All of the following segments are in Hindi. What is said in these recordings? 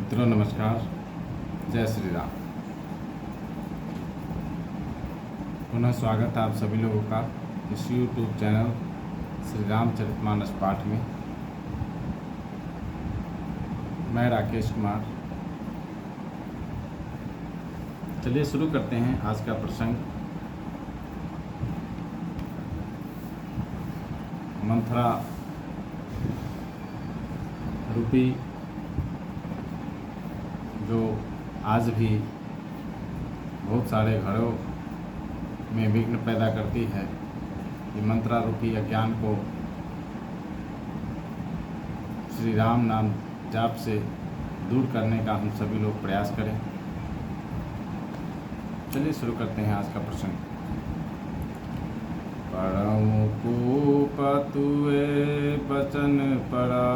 मित्रों नमस्कार, जय श्री राम। पुनः स्वागत है आप सभी लोगों का इस YouTube चैनल श्री रामचरितमानस पाठ में। मैं राकेश कुमार। चलिए शुरू करते हैं आज का प्रसंग। मंथरा रूपी जो आज भी बहुत सारे घरों में विघ्न पैदा करती है, ये मंत्रा रूपी अज्ञान को श्री राम नाम जाप से दूर करने का हम सभी लोग प्रयास करें। चलिए शुरू करते हैं आज का प्रसंग। पढ़ऊँ कुपतुए बचन पड़ा,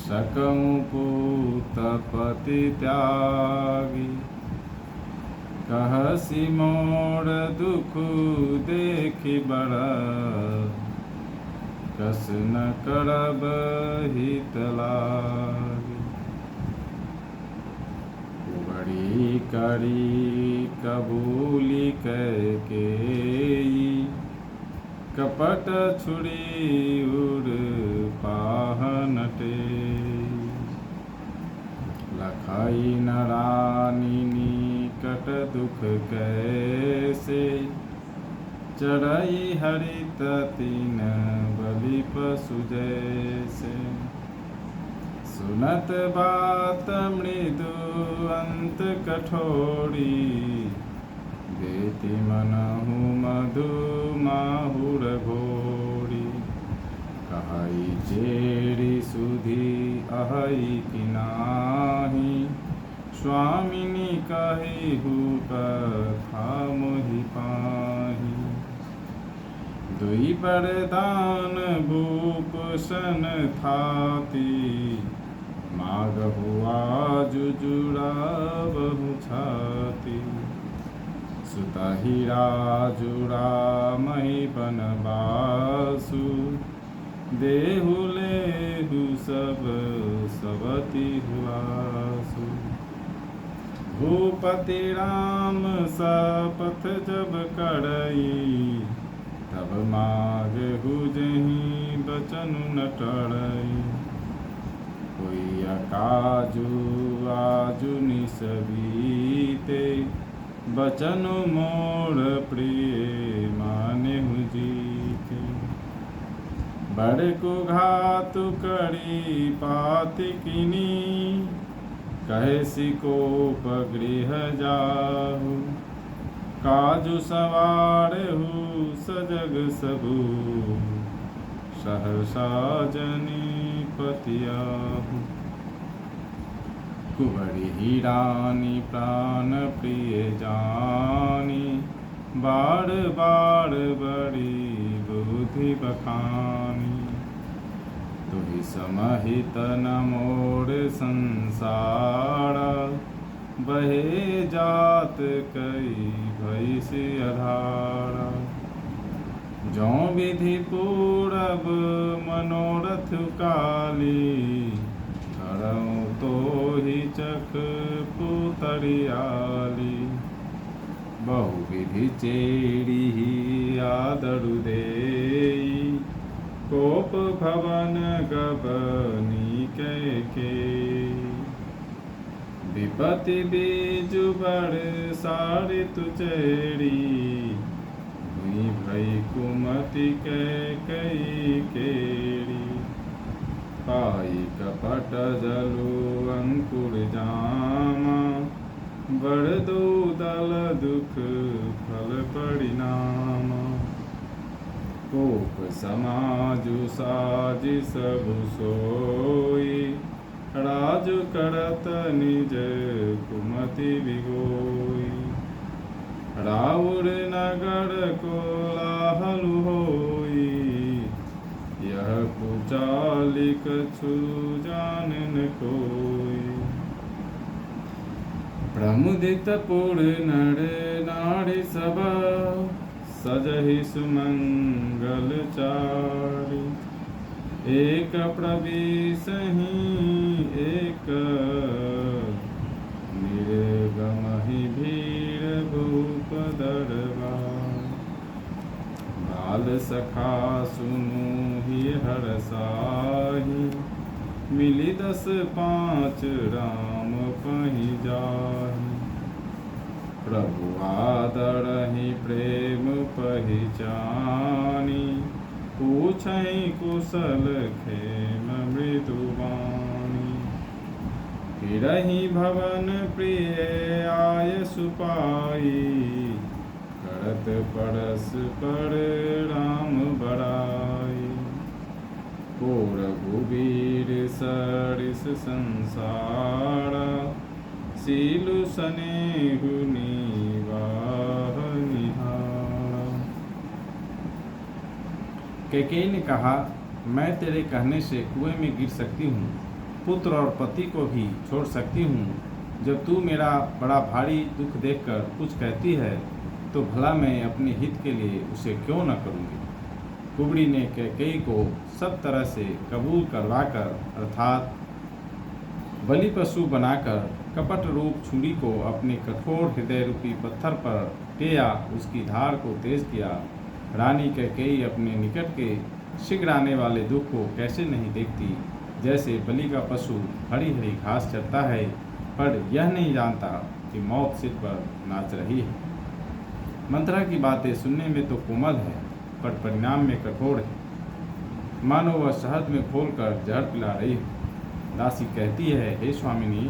सकऊँ पूत पति त्यागी। कहसी मोर दुख देखि बड़ा, कस न करब हित लागी। बड़ी करी कबूली के कपट छुरी उड़ पाहनटे। लखाई नारानी निकट दुख कैसे, चढ़ई हरित तीन बलि पशु जैसे। सुनत बात मृदु अंत कठोरी, देति मनहु मधु माहुर घोरी। कहई चेरी सुधी अहई कि नाही, स्वामिनी कहिहु कथा मोहि पाही। दुई बरदान भूप सन थाती, मागहु आजु जुड़ाबहु छाती। सुतहि राजुड़ा मही बनवासु, देहु लेहु सब सबति हुआसु। भूपति राम शपथ जब करई, तब मागहु जहीं बचन न टरई। कोई अकाजु आजु निस बीते, बचन मोर प्रिय मानेहु जीते। बड़ को घातु करी पाति किनी, कहसी कोप गृह जाहु। काजु सवारहु सजग सबू, सहसा जनी पतियाहु। कुंवरी ही रानी प्राण प्रिय जानी, बार बार बड़ी बुद्धि बखानी। तुहि समहित न मोर संसारा, बहे जात कई भैसी अधारा। जौं विधि पूरब मनोरथ काली, धरऊँ तोहि चख पुतरियाली। बहु विधि चेरी आदरु देई, कोप भवन गबनी कैकेयी। विपति बीजु बड़ सारितु चेरी, हुई भई कुमति कैकेयी केरी। पाई कपट जलु अंकुर जामा, बड़ दूदल दुख फल परिणामा। कोप समाजु साजि सबु सोई, राजु करत निज कुमति बिगोई। राउर नगर कोलाहल होई, यह कुचाली कछु जान न कोई। प्रमुदित पुर नर नारी सब, सजहि सुमंगल चारि। एक प्रवेशहि एक, निर्गम ही भीड़ भूप दरबार। बाल सखा सुनु ही हरसाही, मिली 10-5 राम पहि जाहि। प्रभु आदरहि प्रेम पहिचानी, पूछहि कुशल खेम मृदुवाणी। फिरहि भवन प्रिय आय सुपाई, करत परस्पर राम बड़ाई। को रघुबीर सरिस संसारा, सीलु सनेहु नीवाह निहारा। कैकेयी ने कहा, मैं तेरे कहने से कुएं में गिर सकती हूँ, पुत्र और पति को भी छोड़ सकती हूँ। जब तू मेरा बड़ा भारी दुख देखकर कुछ कहती है, तो भला मैं अपने हित के लिए उसे क्यों न करूँगी। कुबड़ी ने कैकेयी को सब तरह से कबूल करवाकर, अर्थात बलि पशु बनाकर कपट रूप छुरी को अपने कठोर हृदय रूपी पत्थर पर टेया, उसकी धार को तेज किया। रानी कैकेयी अपने निकट के शीघ्र आने वाले दुख को कैसे नहीं देखती। जैसे बलि का पशु हरी हरी घास चरता है, पर यह नहीं जानता कि मौत सिर पर नाच रही है। मंत्रा की बातें सुनने में तो कोमल है, पर परिणाम में कठोर है, मानो वह शहद में घोलकर जहर पिला रही है। दासी कहती है, हे स्वामिनी,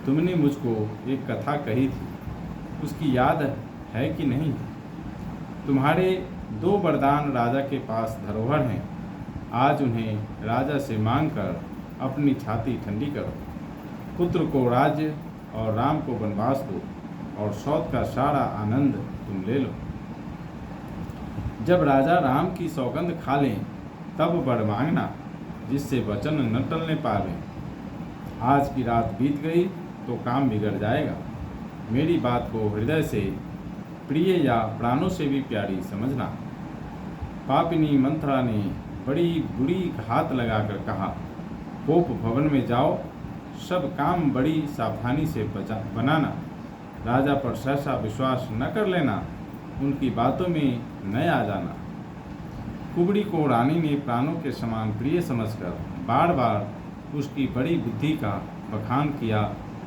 तुमने मुझको एक कथा कही थी, उसकी याद है कि नहीं। तुम्हारे 2 वरदान राजा के पास धरोहर हैं, आज उन्हें राजा से मांगकर अपनी छाती ठंडी करो। पुत्र को राज्य और राम को वनवास दो, और सौत का सारा आनंद तुम ले लो। जब राजा राम की सौगंध खा लें, तब वर मांगना, जिससे वचन न टलने पावे। आज की रात बीत गई तो काम बिगड़ जाएगा। मेरी बात को हृदय से प्रिय या प्राणों से भी प्यारी समझना। पापिनी मंत्रा ने बड़ी बुरी घात लगाकर कहा, कोप भवन में जाओ, सब काम बड़ी सावधानी से बनाना। राजा पर सहसा विश्वास न कर लेना, उनकी बातों में न आ जाना। कुबड़ी को रानी ने प्राणों के समान प्रिय समझकर बार बार उसकी बड़ी बुद्धि का बखान किया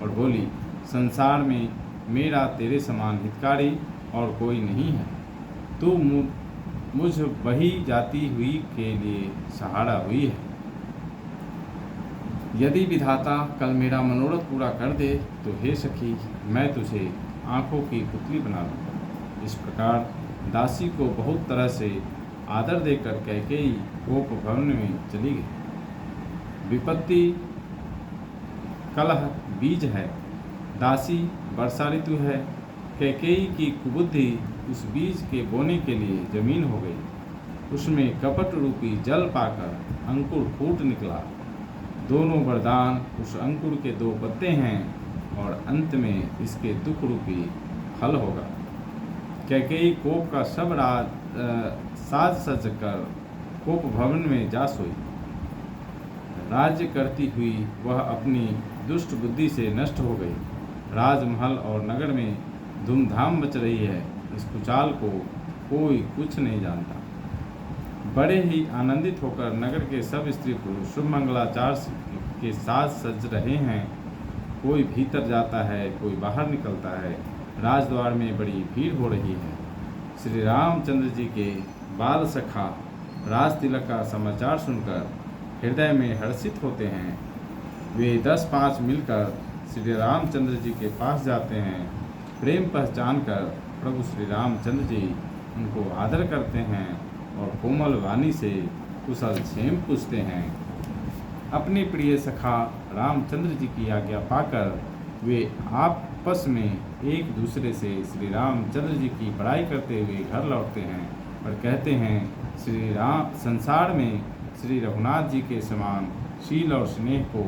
और बोली, संसार में मेरा तेरे समान हितकारी और कोई नहीं है। तू मुझ वही जाती हुई के लिए सहारा हुई है। यदि विधाता कल मेरा मनोरथ पूरा कर दे, तो हे सखी, मैं तुझे आँखों की पुतली बना दूँगा। इस प्रकार दासी को बहुत तरह से आदर देकर कैकेयी कोप भवन में चली गई। विपत्ति कलह बीज है, दासी वर्षा ऋतु है। कैकेयी की कुबुद्धि उस बीज के बोने के लिए जमीन हो गई। उसमें कपट रूपी जल पाकर अंकुर फूट निकला। दोनों वरदान उस अंकुर के 2 पत्ते हैं, और अंत में इसके दुख रूपी फल होगा। कैकेयी कोप का सब साज सज कर कोप भवन में जा सोई। राज्य करती हुई वह अपनी दुष्ट बुद्धि से नष्ट हो गई। राजमहल और नगर में धूमधाम मच रही है। इस कुचाल को कोई कुछ नहीं जानता। बड़े ही आनंदित होकर नगर के सब स्त्री पुरुष शुभ मंगलाचार के साथ सज रहे हैं। कोई भीतर जाता है, कोई बाहर निकलता है। राजद्वार में बड़ी भीड़ हो रही है। श्री रामचंद्र जी के बाल सखा राज तिलक का समाचार सुनकर हृदय में हर्षित होते हैं। वे 10-5 मिलकर श्री रामचंद्र जी के पास जाते हैं। प्रेम पहचान कर प्रभु श्री रामचंद्र जी उनको आदर करते हैं और कोमल वाणी से कुशल क्षेम पूछते हैं। अपने प्रिय सखा रामचंद्र जी की आज्ञा पाकर वे आपस में एक दूसरे से श्री रामचंद्र जी की बड़ाई करते हुए घर लौटते हैं और कहते हैं, श्री राम संसार में श्री रघुनाथ जी के समान शील और स्नेह को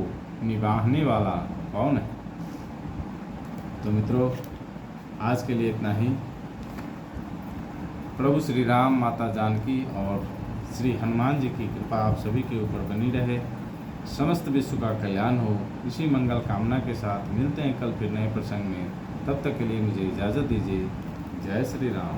निभाने वाला कौन है। तो मित्रों, आज के लिए इतना ही। प्रभु श्री राम, माता जानकी और श्री हनुमान जी की कृपा आप सभी के ऊपर बनी रहे। समस्त विश्व का कल्याण हो। इसी मंगल कामना के साथ मिलते हैं कल फिर नए प्रसंग में। तब तक के लिए मुझे इजाज़त दीजिए। जय श्री राम।